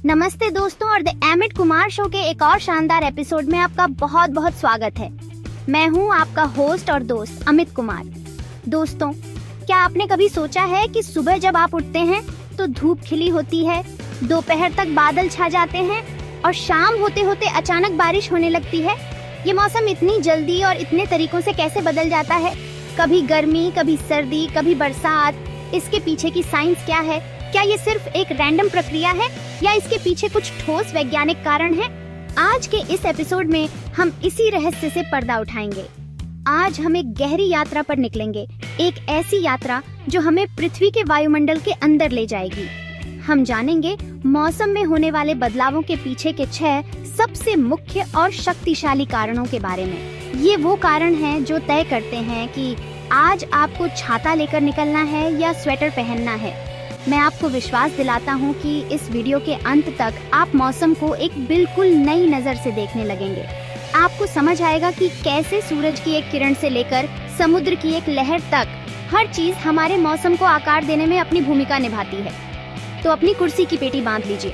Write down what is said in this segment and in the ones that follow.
नमस्ते दोस्तों, और द अमित कुमार शो के एक और शानदार एपिसोड में आपका बहुत बहुत स्वागत है। मैं हूं आपका होस्ट और दोस्त अमित कुमार। दोस्तों, क्या आपने कभी सोचा है कि सुबह जब आप उठते हैं तो धूप खिली होती है, दोपहर तक बादल छा जाते हैं और शाम होते होते अचानक बारिश होने लगती है। ये मौसम इतनी जल्दी और इतने तरीकों से कैसे बदल जाता है? कभी गर्मी, कभी सर्दी, कभी बरसात। इसके पीछे की साइंस क्या है? क्या ये सिर्फ एक रैंडम प्रक्रिया है या इसके पीछे कुछ ठोस वैज्ञानिक कारण है? आज के इस एपिसोड में हम इसी रहस्य से पर्दा उठाएंगे। आज हम एक गहरी यात्रा पर निकलेंगे, एक ऐसी यात्रा जो हमें पृथ्वी के वायुमंडल के अंदर ले जाएगी। हम जानेंगे मौसम में होने वाले बदलावों के पीछे के 6 सबसे मुख्य और शक्तिशाली कारणों के बारे में। ये वो कारण हैं जो तय करते हैं कि आज आपको छाता लेकर निकलना है या स्वेटर पहनना है। मैं आपको विश्वास दिलाता हूँ कि इस वीडियो के अंत तक आप मौसम को एक बिल्कुल नई नज़र से देखने लगेंगे। आपको समझ आएगा कि कैसे सूरज की एक किरण से लेकर समुद्र की एक लहर तक हर चीज हमारे मौसम को आकार देने में अपनी भूमिका निभाती है। तो अपनी कुर्सी की पेटी बांध लीजिए,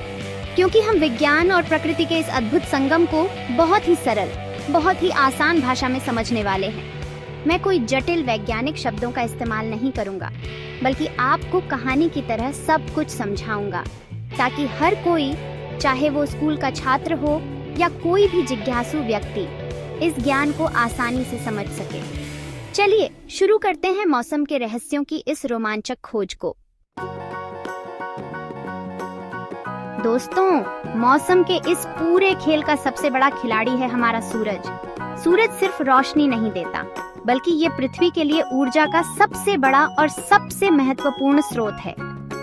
क्योंकि हम विज्ञान और प्रकृति के इस अद्भुत संगम को बहुत ही सरल, बहुत ही आसान भाषा में समझने वाले हैं। मैं कोई जटिल वैज्ञानिक शब्दों का इस्तेमाल नहीं करूंगा, बल्कि आपको कहानी की तरह सब कुछ समझाऊंगा, ताकि हर कोई, चाहे वो स्कूल का छात्र हो या कोई भी जिज्ञासु व्यक्ति, इस ज्ञान को आसानी से समझ सके। चलिए शुरू करते हैं मौसम के रहस्यों की इस रोमांचक खोज को। दोस्तों, मौसम के इस पूरे खेल का सबसे बड़ा खिलाड़ी है हमारा सूरज। सूरज सिर्फ रोशनी नहीं देता, बल्कि ये पृथ्वी के लिए ऊर्जा का सबसे बड़ा और सबसे महत्वपूर्ण स्रोत है।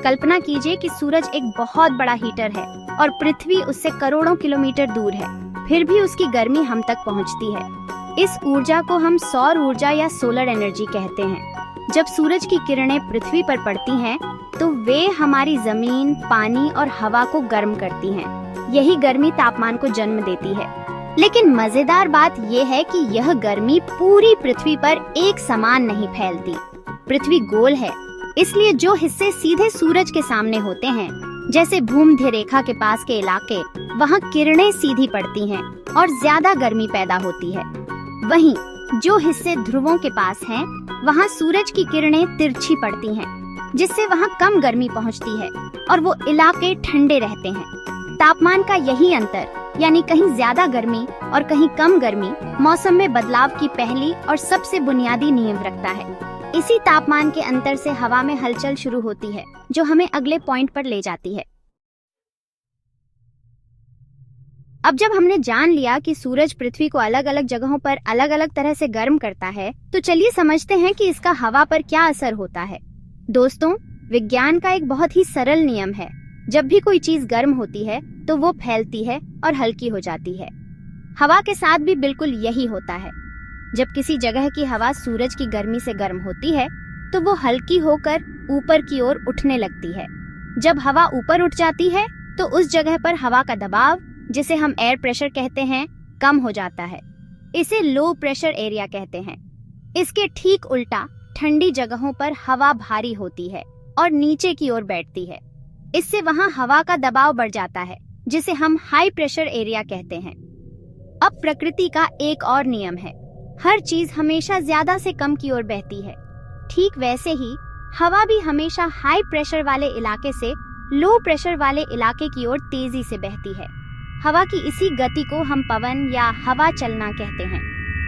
कल्पना कीजिए कि सूरज एक बहुत बड़ा हीटर है और पृथ्वी उससे करोड़ों किलोमीटर दूर है, फिर भी उसकी गर्मी हम तक पहुंचती है। इस ऊर्जा को हम सौर ऊर्जा या सोलर एनर्जी कहते हैं। जब सूरज की किरणें पृथ्वी पर पड़ती हैं, तो वे हमारी जमीन, पानी और हवा को गर्म करती हैं। यही गर्मी तापमान को जन्म देती है। लेकिन मजेदार बात यह है कि यह गर्मी पूरी पृथ्वी पर एक समान नहीं फैलती। पृथ्वी गोल है, इसलिए जो हिस्से सीधे सूरज के सामने होते हैं, जैसे भूमध्य रेखा के पास के इलाके, वहाँ किरणें सीधी पड़ती हैं और ज्यादा गर्मी पैदा होती है। वहीं जो हिस्से ध्रुवों के पास हैं, वहाँ सूरज की किरणें तिरछी पड़ती हैं, जिससे वहाँ कम गर्मी पहुँचती है और वो इलाके ठंडे रहते हैं। तापमान का यही अंतर, यानी कहीं ज्यादा गर्मी और कहीं कम गर्मी, मौसम में बदलाव की पहली और सबसे बुनियादी नींव रखता है। इसी तापमान के अंतर से हवा में हलचल शुरू होती है, जो हमें अगले पॉइंट पर ले जाती है। अब जब हमने जान लिया कि सूरज पृथ्वी को अलग अलग जगहों पर अलग अलग तरह से गर्म करता है, तो चलिए समझते हैं कि इसका हवा पर क्या असर होता है। दोस्तों, विज्ञान का एक बहुत ही सरल नियम है। जब भी कोई चीज गर्म होती है तो वो फैलती है और हल्की हो जाती है। हवा के साथ भी बिल्कुल यही होता है। जब किसी जगह की हवा सूरज की गर्मी से गर्म होती है, तो वो हल्की होकर ऊपर की ओर उठने लगती है। जब हवा ऊपर उठ जाती है, तो उस जगह पर हवा का दबाव, जिसे हम एयर प्रेशर कहते हैं, कम हो जाता है। इसे लो प्रेशर एरिया कहते हैं। इसके ठीक उल्टा ठंडी जगहों पर हवा भारी होती है और नीचे की ओर बैठती है। इससे वहां हवा का दबाव बढ़ जाता है, जिसे हम हाई प्रेशर एरिया कहते हैं। अब प्रकृति का एक और नियम है, हर चीज हमेशा ज्यादा से कम की ओर बहती है। ठीक वैसे ही हवा भी हमेशा हाई प्रेशर वाले इलाके से लो प्रेशर वाले इलाके की ओर तेजी से बहती है। हवा की इसी गति को हम पवन या हवा चलना कहते हैं।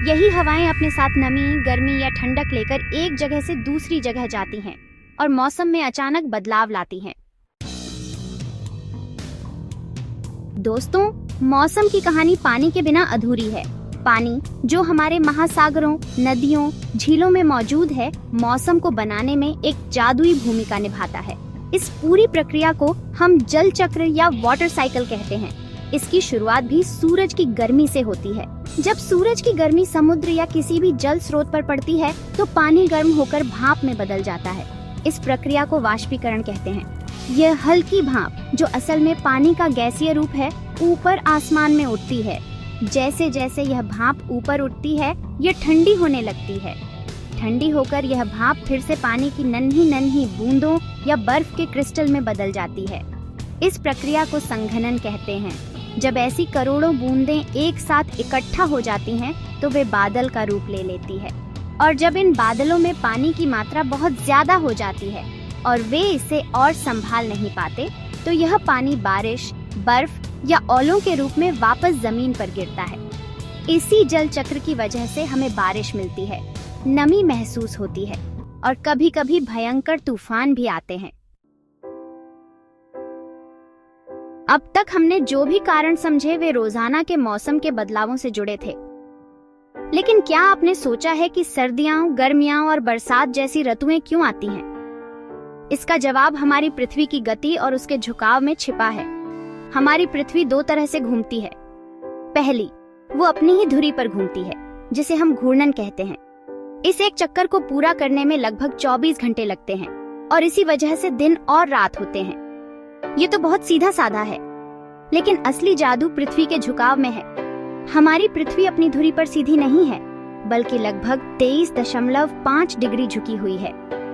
यही हवाएं अपने साथ नमी, गर्मी या ठंडक लेकर एक जगह से दूसरी जगह जाती हैं और मौसम में अचानक बदलाव लाती हैं। दोस्तों, मौसम की कहानी पानी के बिना अधूरी है। पानी, जो हमारे महासागरों, नदियों, झीलों में मौजूद है, मौसम को बनाने में एक जादुई भूमिका निभाता है। इस पूरी प्रक्रिया को हम जल चक्र या वाटर साइकिल कहते हैं। इसकी शुरुआत भी सूरज की गर्मी से होती है। जब सूरज की गर्मी समुद्र या किसी भी जल स्रोत पर पड़ती है, तो पानी गर्म होकर भाप में बदल जाता है। इस प्रक्रिया को वाष्पीकरण कहते हैं। यह हल्की भाप, जो असल में पानी का गैसीय रूप है, ऊपर आसमान में उठती है। जैसे जैसे यह भाप ऊपर उठती है, यह ठंडी होने लगती है। ठंडी होकर यह भाप फिर से पानी की नन्ही नन्ही बूंदों या बर्फ के क्रिस्टल में बदल जाती है। इस प्रक्रिया को संघनन कहते हैं। जब ऐसी करोड़ों बूंदें एक साथ इकट्ठा हो जाती हैं तो वे बादल का रूप ले लेती है, और जब इन बादलों में पानी की मात्रा बहुत ज्यादा हो जाती है और वे इसे और संभाल नहीं पाते तो यह पानी बारिश, बर्फ या ओलों के रूप में वापस जमीन पर गिरता है। इसी जल चक्र की वजह से हमें बारिश मिलती है, नमी महसूस होती है और कभी कभी भयंकर तूफान भी आते हैं। अब तक हमने जो भी कारण समझे वे रोजाना के मौसम के बदलावों से जुड़े थे, लेकिन क्या आपने सोचा है कि सर्दियां, गर्मियां और बरसात जैसी ऋतुएं क्यों आती हैं? इसका जवाब हमारी पृथ्वी की गति और उसके झुकाव में छिपा है। हमारी पृथ्वी दो तरह से घूमती है। पहली, वो अपनी ही धुरी पर घूमती है, जिसे हम घूर्णन कहते हैं। इस एक चक्कर को पूरा करने में लगभग 24 घंटे लगते हैं और इसी वजह से दिन और रात होते हैं। ये तो बहुत सीधा साधा है, लेकिन असली जादू पृथ्वी के झुकाव में है। हमारी पृथ्वी अपनी धुरी पर सीधी नहीं है, बल्कि लगभग 23.5 डिग्री झुकी हुई है।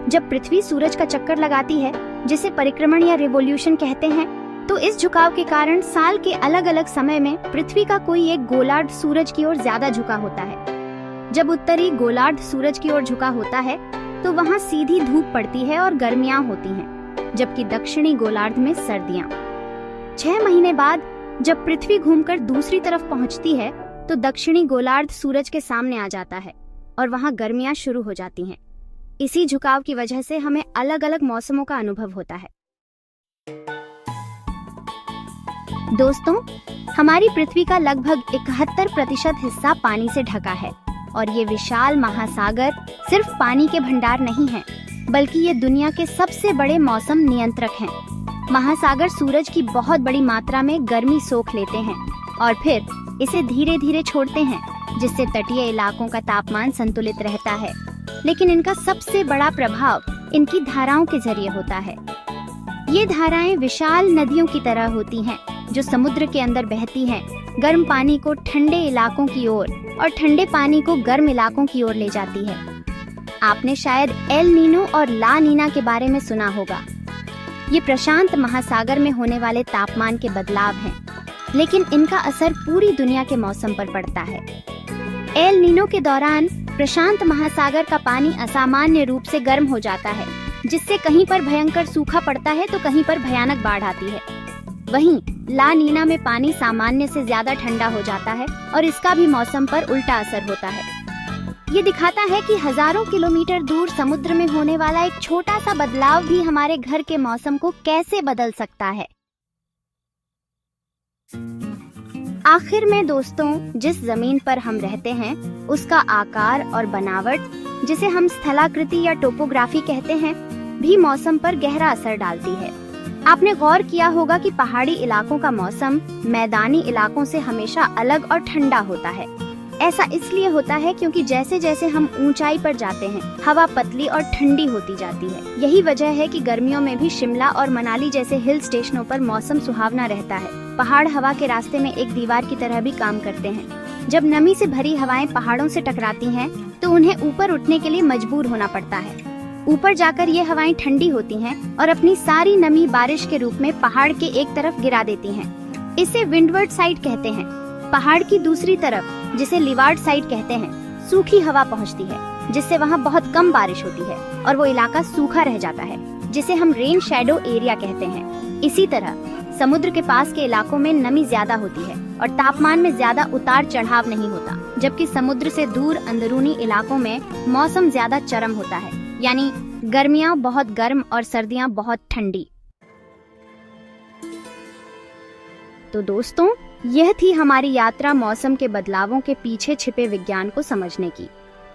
जब पृथ्वी सूरज का चक्कर लगाती है, जिसे परिक्रमण या रिवोल्यूशन कहते हैं, तो इस झुकाव के कारण साल के अलग अलग समय में पृथ्वी का कोई एक गोलार्ध सूरज की ओर ज्यादा झुका होता है। जब उत्तरी गोलार्ध सूरज की ओर झुका होता है तो वहाँ सीधी धूप पड़ती है और गर्मियां होती हैं, जबकि दक्षिणी गोलार्ध में सर्दियां। 6 महीने बाद जब पृथ्वी घूमकर दूसरी तरफ पहुंचती है तो दक्षिणी गोलार्ध सूरज के सामने आ जाता है और वहाँ गर्मियां शुरू हो जाती हैं। इसी झुकाव की वजह से हमें अलग अलग मौसमों का अनुभव होता है। दोस्तों, हमारी पृथ्वी का लगभग 71% हिस्सा पानी से ढका है और ये विशाल महासागर सिर्फ पानी के भंडार नहीं है, बल्कि ये दुनिया के सबसे बड़े मौसम नियंत्रक हैं। महासागर सूरज की बहुत बड़ी मात्रा में गर्मी सोख लेते हैं और फिर इसे धीरे धीरे छोड़ते हैं, जिससे तटीय इलाकों का तापमान संतुलित रहता है। लेकिन इनका सबसे बड़ा प्रभाव इनकी धाराओं के जरिए होता है। ये धाराएं विशाल नदियों की तरह होती हैं, जो समुद्र के अंदर बहती हैं, गर्म पानी को ठंडे इलाकों की ओर और ठंडे पानी को गर्म इलाकों की ओर ले जाती है। आपने शायद एल नीनो और ला नीना के बारे में सुना होगा। ये प्रशांत महासागर में होने वाले तापमान के बदलाव हैं, लेकिन इनका असर पूरी दुनिया के मौसम पर पड़ता है। एल नीनो के दौरान प्रशांत महासागर का पानी असामान्य रूप से गर्म हो जाता है, जिससे कहीं पर भयंकर सूखा पड़ता है तो कहीं पर भयानक बाढ़ आती है। वहीं ला नीना में पानी सामान्य से ज्यादा ठंडा हो जाता है और इसका भी मौसम पर उल्टा असर होता है। ये दिखाता है कि हजारों किलोमीटर दूर समुद्र में होने वाला एक छोटा सा बदलाव भी हमारे घर के मौसम को कैसे बदल सकता है। आखिर में दोस्तों, जिस जमीन पर हम रहते हैं उसका आकार और बनावट, जिसे हम स्थलाकृति या टोपोग्राफी कहते हैं, भी मौसम पर गहरा असर डालती है। आपने गौर किया होगा कि पहाड़ी इलाकों का मौसम मैदानी इलाकों से हमेशा अलग और ठंडा होता है। ऐसा इसलिए होता है क्योंकि जैसे जैसे हम ऊंचाई पर जाते हैं, हवा पतली और ठंडी होती जाती है। यही वजह है कि गर्मियों में भी शिमला और मनाली जैसे हिल स्टेशनों पर मौसम सुहावना रहता है। पहाड़ हवा के रास्ते में एक दीवार की तरह भी काम करते हैं। जब नमी से भरी हवाएं पहाड़ों से टकराती हैं, तो उन्हें ऊपर उठने के लिए मजबूर होना पड़ता है। ऊपर जाकर ये हवाएं ठंडी होती हैं और अपनी सारी नमी बारिश के रूप में पहाड़ के एक तरफ गिरा देती हैं। इसे विंडवर्ड साइड कहते हैं। पहाड़ की दूसरी तरफ, जिसे लीवार्ड साइड कहते हैं, सूखी हवा पहुंचती है, जिससे वहां बहुत कम बारिश होती है और वो इलाका सूखा रह जाता है, जिसे हम रेन शैडो एरिया कहते हैं। इसी तरह समुद्र के पास के इलाकों में नमी ज्यादा होती है और तापमान में ज्यादा उतार चढ़ाव नहीं होता, जबकि समुद्र से दूर अंदरूनी इलाकों में मौसम ज्यादा चरम होता है, यानी गर्मियां बहुत गर्म और सर्दियां बहुत ठंडी। तो दोस्तों, यह थी हमारी यात्रा मौसम के बदलावों के पीछे छिपे विज्ञान को समझने की।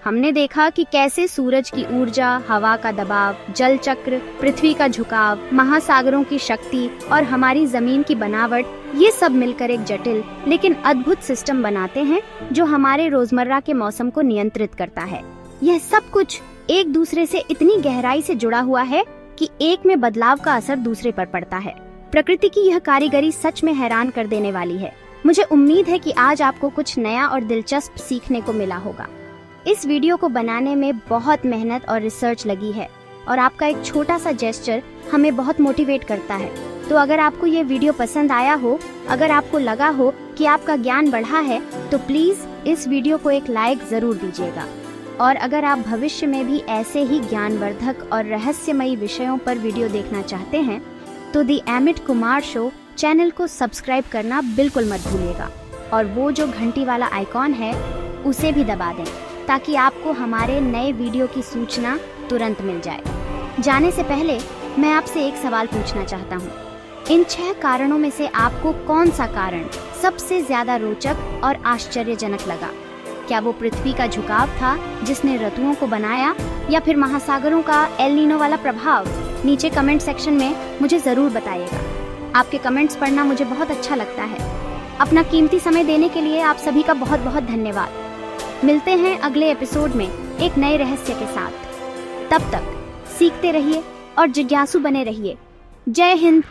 हमने देखा कि कैसे सूरज की ऊर्जा, हवा का दबाव, जल चक्र, पृथ्वी का झुकाव, महासागरों की शक्ति और हमारी जमीन की बनावट, ये सब मिलकर एक जटिल लेकिन अद्भुत सिस्टम बनाते हैं जो हमारे रोजमर्रा के मौसम को नियंत्रित करता है। यह सब कुछ एक दूसरे से इतनी गहराई से जुड़ा हुआ है कि एक में बदलाव का असर दूसरे पर पड़ता है। प्रकृति की यह कारीगरी सच में हैरान कर देने वाली है। मुझे उम्मीद है कि आज आपको कुछ नया और दिलचस्प सीखने को मिला होगा। इस वीडियो को बनाने में बहुत मेहनत और रिसर्च लगी है और आपका एक छोटा सा जेस्चर हमें बहुत मोटिवेट करता है। तो अगर आपको ये वीडियो पसंद आया हो, अगर आपको लगा हो कि आपका ज्ञान बढ़ा है, तो प्लीज इस वीडियो को एक लाइक जरूर दीजिएगा। और अगर आप भविष्य में भी ऐसे ही ज्ञानवर्धक और रहस्यमयी विषयों पर वीडियो देखना चाहते हैं तो दी अमित कुमार शो चैनल को सब्सक्राइब करना बिल्कुल मत भूलिएगा और वो जो घंटी वाला आइकॉन है उसे भी दबा दें ताकि आपको हमारे नए वीडियो की सूचना तुरंत मिल जाए। जाने से पहले मैं आपसे एक सवाल पूछना चाहता हूँ। इन 6 कारणों में से आपको कौन सा कारण सबसे ज्यादा रोचक और आश्चर्यजनक लगा? क्या वो पृथ्वी का झुकाव था जिसने ऋतुओं को बनाया, या फिर महासागरों का एल नीनो वाला प्रभाव? नीचे कमेंट सेक्शन में मुझे जरूर बताइएगा। आपके कमेंट्स पढ़ना मुझे बहुत अच्छा लगता है। अपना कीमती समय देने के लिए आप सभी का बहुत बहुत धन्यवाद। मिलते हैं अगले एपिसोड में एक नए रहस्य के साथ। तब तक सीखते रहिए और जिज्ञासु बने रहिए। जय हिंद।